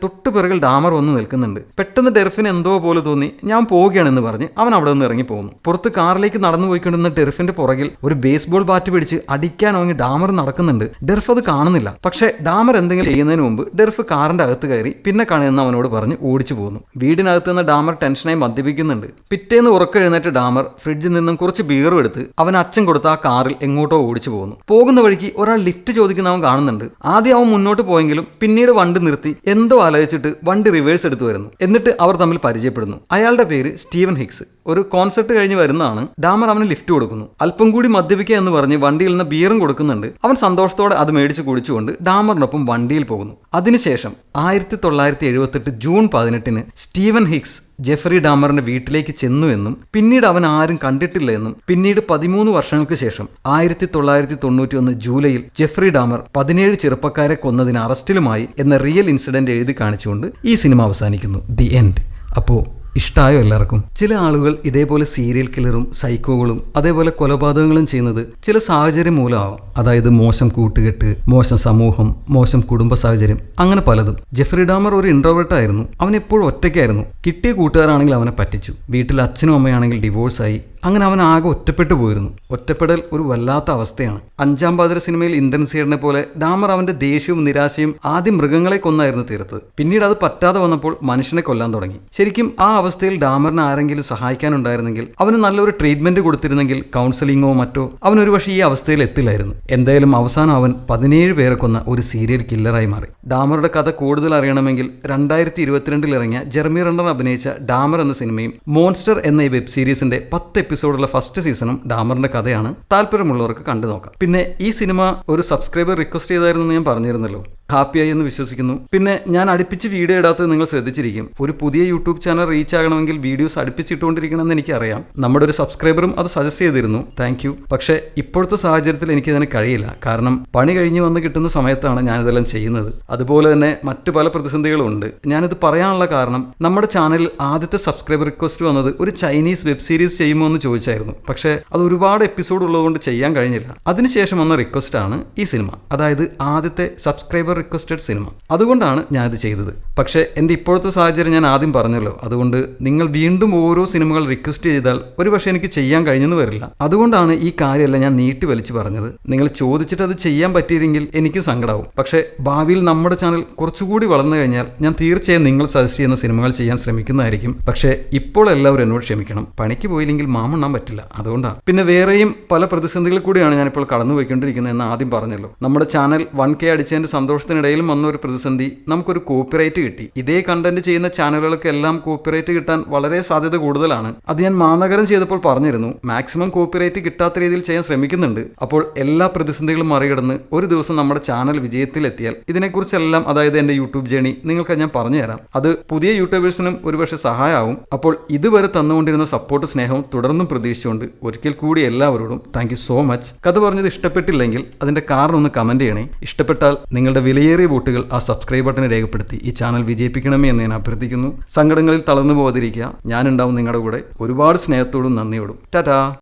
A: തൊട്ടു പിറകിൽ ഡാമർ വന്ന് നിൽക്കുന്നുണ്ട്. പെട്ടെന്ന് ഡെർഫിന് എന്തോ പോലെ തോന്നി ഞാൻ പോവുകയാണെന്ന് പറഞ്ഞ് അവൻ അവിടെ നിന്ന് ഇറങ്ങി പോകുന്നു. പുറത്ത് കാറിലേക്ക് നടന്നു പോയിക്കൊണ്ടിരുന്ന ഡെർഫിന്റെ പുറകിൽ ഒരു ബേസ്ബോൾ ബാറ്റ് പിടിച്ച് അടിക്കാൻ വാങ്ങി ഡാമർ നടക്കുന്നുണ്ട്. ഡെർഫ് അത് കാണുന്നില്ല. പക്ഷെ ഡാമർ എന്തെങ്കിലും ചെയ്യുന്നതിന് മുമ്പ് ഡെർഫ് കാറിന്റെ അകത്ത് കയറി പിന്നെ കാണുന്ന അവനോട് പറഞ്ഞ് ഓടിച്ചു പോകുന്നു. വീടിനകത്ത് നിന്ന് ഡാമർ ടെൻഷനായി മദ്യപിക്കുന്നുണ്ട്. പിറ്റേന്ന് ഉറക്കെഴുന്നേറ്റ് ഡാമർ ഫ്രിഡ്ജിൽ നിന്നും കുറച്ച് ബിയറും എടുത്ത് അവൻ അച്ഛൻ കൊടുത്ത ആ കാറിൽ എങ്ങോട്ടോ ഓടിച്ചു പോകുന്നു. പോകുന്ന വഴിക്ക് ഒരാൾ ലിഫ്റ്റ് ചോദിക്കുന്ന അവൻ കാണുന്നുണ്ട്. ആദ്യം അവൻ മുന്നോട്ട് പോയെങ്കിലും പിന്നീട് വണ്ടി നിർത്തി എന്തോ ആലോചിച്ചിട്ട് വണ്ടി റിവേഴ്സ് എടുത്തു വരുന്നു. എന്നിട്ട് അവർ തമ്മിൽ പരിചയപ്പെടുന്നു. അയാളുടെ പേര് സ്റ്റീവൻ ഹിക്സ്. ഒരു കോൺസെർട്ട് കഴിഞ്ഞ് വരുന്നതാണ്. ഡാമർ അവന് ലിഫ്റ്റ് കൊടുക്കുന്നു. അല്പം കൂടി മദ്യപിക്കുക എന്ന് പറഞ്ഞ് വണ്ടിയിൽ നിന്ന് ബിയറും കൊടുക്കുന്നുണ്ട്. അവൻ സന്തോഷത്തോടെ അത് മേടിച്ച് കുടിച്ചുകൊണ്ട് ഡാമറിനൊപ്പം വണ്ടിയിൽ പോകുന്നു. അതിനുശേഷം 1978 ജൂൺ 18 സ്റ്റീവൻ ഹിക്സ് ജെഫറി ഡാമറിന്റെ വീട്ടിലേക്ക് ചെന്നു എന്നും പിന്നീട് അവൻ ആരും കണ്ടിട്ടില്ല എന്നും പിന്നീട് 13 വർഷങ്ങൾക്ക് ശേഷം 1991 ജൂലൈയിൽ ജെഫറി ഡാമർ 17 ചെറുപ്പക്കാരെ കൊന്നതിന് അറസ്റ്റിലുമായി എന്ന റിയൽ ഇൻസിഡന്റ് എഴുതി കാണിച്ചുകൊണ്ട് ഈ സിനിമ അവസാനിക്കുന്നു. The end. അപ്പോൾ ഇഷ്ടമായോ എല്ലാവർക്കും? ചില ആളുകൾ ഇതേപോലെ സീരിയൽ കില്ലറും സൈക്കോകളും അതേപോലെ കൊലപാതകങ്ങളും ചെയ്യുന്നത് ചില സാഹചര്യം മൂലമാവാം. അതായത് മോശം കൂട്ടുകെട്ട്, മോശം സമൂഹം, മോശം കുടുംബ സാഹചര്യം, അങ്ങനെ പലതും. ജെഫറി ഡാമർ ഒരു ഇൻട്രോവേർട്ട് ആയിരുന്നു. അവൻ എപ്പോഴും ഒറ്റയ്ക്കായിരുന്നു. കിട്ടിയ കൂട്ടുകാരാണെങ്കിൽ അവനെ പറ്റിച്ചു. വീട്ടിൽ അച്ഛനും അമ്മയാണെങ്കിൽ ഡിവോഴ്സായി. അങ്ങനെ അവൻ ആകെ ഒറ്റപ്പെട്ടു പോയിരുന്നു. ഒറ്റപ്പെടൽ ഒരു വല്ലാത്ത അവസ്ഥയാണ്. അഞ്ചാം പാതിര സിനിമയിൽ ഇന്ദ്രൻ സേടിനെ പോലെ ഡാമർ അവന്റെ ദേഷ്യവും നിരാശയും ആദ്യം മൃഗങ്ങളെ കൊന്നായിരുന്നു തീർത്തത്. പിന്നീട് അത് പറ്റാതെ വന്നപ്പോൾ മനുഷ്യനെ കൊല്ലാൻ തുടങ്ങി. ശരിക്കും ആ അവസ്ഥയിൽ ഡാമറിനെ ആരെങ്കിലും സഹായിക്കാനുണ്ടായിരുന്നെങ്കിൽ, അവന് നല്ലൊരു ട്രീറ്റ്മെന്റ് കൊടുത്തിരുന്നെങ്കിൽ, കൗൺസിലിങ്ങോ മറ്റോ, അവൻ ഒരുപക്ഷെ ഈ അവസ്ഥയിൽ എത്തില്ലായിരുന്നു. എന്തായാലും അവസാനം അവൻ 17 പേരെ കൊന്ന ഒരു സീരിയൽ കില്ലറായി മാറി. ഡാമറുടെ കഥ കൂടുതൽ അറിയണമെങ്കിൽ 2022 ഇറങ്ങിയ ജെർമി റണ്ണർ അഭിനയിച്ച ഡാമർ എന്ന സിനിമയും മോൺസ്റ്റർ എന്ന ഈ വെബ് സീരീസിന്റെ 10 എപ്പിസോഡുള്ള ഫസ്റ്റ് സീസണും ഡാമറിന്റെ കഥയാണ്. താല്പര്യമുള്ളവർക്ക് കണ്ടു നോക്കാം. പിന്നെ ഈ സിനിമ ഒരു സബ്സ്ക്രൈബർ റിക്വസ്റ്റ് ചെയ്തായിരുന്നു ഞാൻ പറഞ്ഞിരുന്നല്ലോ. ഹാപ്പിയായി എന്ന് വിശ്വസിക്കുന്നു. പിന്നെ ഞാൻ അടുപ്പിച്ച് വീഡിയോ ഇടാത്തത് നിങ്ങൾ ശ്രദ്ധിച്ചിരിക്കും. ഒരു പുതിയ യൂട്യൂബ് ചാനൽ റീച്ച് ആകണമെങ്കിൽ വീഡിയോസ് അടുപ്പിച്ചിട്ടുകൊണ്ടിരിക്കണമെന്ന് എനിക്കറിയാം. നമ്മുടെ ഒരു സബ്സ്ക്രൈബറും അത് സജസ്റ്റ് ചെയ്തിരുന്നു. Thank you. പക്ഷേ ഇപ്പോഴത്തെ സാഹചര്യത്തിൽ എനിക്കതിന് കഴിയില്ല. കാരണം പണി കഴിഞ്ഞ് വന്ന് കിട്ടുന്ന സമയത്താണ് ഞാനിതെല്ലാം ചെയ്യുന്നത്. അതുപോലെ തന്നെ മറ്റു പല പ്രതിസന്ധികളും ഉണ്ട്. ഞാനിത് പറയാനുള്ള കാരണം, നമ്മുടെ ചാനലിൽ ആദ്യത്തെ സബ്സ്ക്രൈബർ റിക്വസ്റ്റ് വന്നത് ഒരു ചൈനീസ് വെബ് സീരീസ് ചെയ്യുമോ എന്ന് ചോദിച്ചായിരുന്നു. പക്ഷേ അത് ഒരുപാട് എപ്പിസോഡ് ഉള്ളതുകൊണ്ട് ചെയ്യാൻ കഴിഞ്ഞില്ല. അതിനുശേഷം വന്ന റിക്വസ്റ്റ് ആണ് ഈ സിനിമ. അതായത് ആദ്യത്തെ സബ്സ്ക്രൈബർ റിക്വസ്റ്റഡ് സിനിമ. അതുകൊണ്ടാണ് ഞാനിത് ചെയ്തത്. പക്ഷേ എൻ്റെ ഇപ്പോഴത്തെ സാഹചര്യം ഞാൻ ആദ്യം പറഞ്ഞല്ലോ. അതുകൊണ്ട് നിങ്ങൾ വീണ്ടും ഓരോ സിനിമകൾ റിക്വസ്റ്റ് ചെയ്താൽ ഒരുപക്ഷെ എനിക്ക് ചെയ്യാൻ കഴിഞ്ഞെന്ന് വരില്ല. അതുകൊണ്ടാണ് ഈ കാര്യമെല്ലാം ഞാൻ നീട്ടി വലിച്ചു പറഞ്ഞത്. നിങ്ങൾ ചോദിച്ചിട്ട് അത് ചെയ്യാൻ പറ്റിയില്ലെങ്കിൽ എനിക്ക് സങ്കടമാവും. പക്ഷേ ഭാവിയിൽ നമ്മുടെ ചാനൽ കുറച്ചുകൂടി വളർന്നു കഴിഞ്ഞാൽ ഞാൻ തീർച്ചയായും നിങ്ങൾ സജസ്റ്റ് ചെയ്യുന്ന സിനിമകൾ ചെയ്യാൻ ശ്രമിക്കുന്നതായിരിക്കും. പക്ഷേ ഇപ്പോൾ എല്ലാവരും എന്നോട് ക്ഷമിക്കണം. പണിക്ക് പോയില്ലെങ്കിൽ മാമണ്ണാൻ പറ്റില്ല. അതുകൊണ്ടാണ്. പിന്നെ വേറെയും പല പ്രതിസന്ധികളിൽ കൂടിയാണ് ഞാനിപ്പോൾ കടന്നു പോയിക്കൊണ്ടിരിക്കുന്നത് എന്ന് ആദ്യം പറഞ്ഞല്ലോ. നമ്മുടെ ചാനൽ 1K അടിച്ചതിന്റെ സന്തോഷത്തിനിടയിലും വന്ന ഒരു പ്രതിസന്ധി, നമുക്കൊരു കോപ്പിറൈറ്റ് കിട്ടി. ഇതേ കണ്ടന്റ് ചെയ്യുന്ന ചാനലുകൾക്കെല്ലാം കോപ്പിറൈറ്റ് കിട്ടാൻ വളരെ സാധ്യത കൂടുതലാണ്. അത് ഞാൻ മാനഗരം ചെയ്തപ്പോൾ പറഞ്ഞിരുന്നു. മാക്സിമം കോപ്പിറൈറ്റ് കിട്ടാത്ത രീതിയിൽ ചെയ്യാൻ ശ്രമിക്കുന്നുണ്ട്. അപ്പോൾ എല്ലാ പ്രതിസന്ധികളും മറികടന്ന് ഒരു ദിവസം നമ്മുടെ ചാനൽ വിജയത്തിലെത്തിയാൽ ഇതിനെക്കുറിച്ചെല്ലാം, അതായത് എൻ്റെ യൂട്യൂബ് ജേണി നിങ്ങൾക്ക് ഞാൻ പറഞ്ഞു തരാം. അത് പുതിയ യൂട്യൂബേഴ്സിനും ഒരുപക്ഷെ സഹായമാവും. അപ്പോൾ ഇതുവരെ തന്നുകൊണ്ടിരുന്ന സപ്പോർട്ട്, സ്നേഹവും തുടർന്നും പ്രതീക്ഷിച്ചുകൊണ്ട് ഒരിക്കൽ കൂടി എല്ലാവരോടും താങ്ക് യു സോ മച്ച്. കഥ പറഞ്ഞത് ഇഷ്ടപ്പെട്ടില്ലെങ്കിൽ അതിൻ്റെ കാരണം ഒന്ന് കമൻറ്റ് ചെയ്യണേ. ഇഷ്ടപ്പെട്ടാൽ നിങ്ങളുടെ വിലയേറിയ വോട്ടുകൾ ആ സബ്സ്ക്രൈബ് ബട്ടനെ രേഖപ്പെടുത്തി ഈ ചാനൽ വിജയിപ്പിക്കണമേ എന്ന് ഞാൻ അഭ്യർത്ഥിക്കുന്നു. സങ്കടങ്ങളിൽ തളർന്നു പോകാതിരിക്കുക. ഞാനുണ്ടാവും നിങ്ങളുടെ കൂടെ. ഒരുപാട് സ്നേഹത്തോടും നന്ദിയോടും. ടാറ്റാ.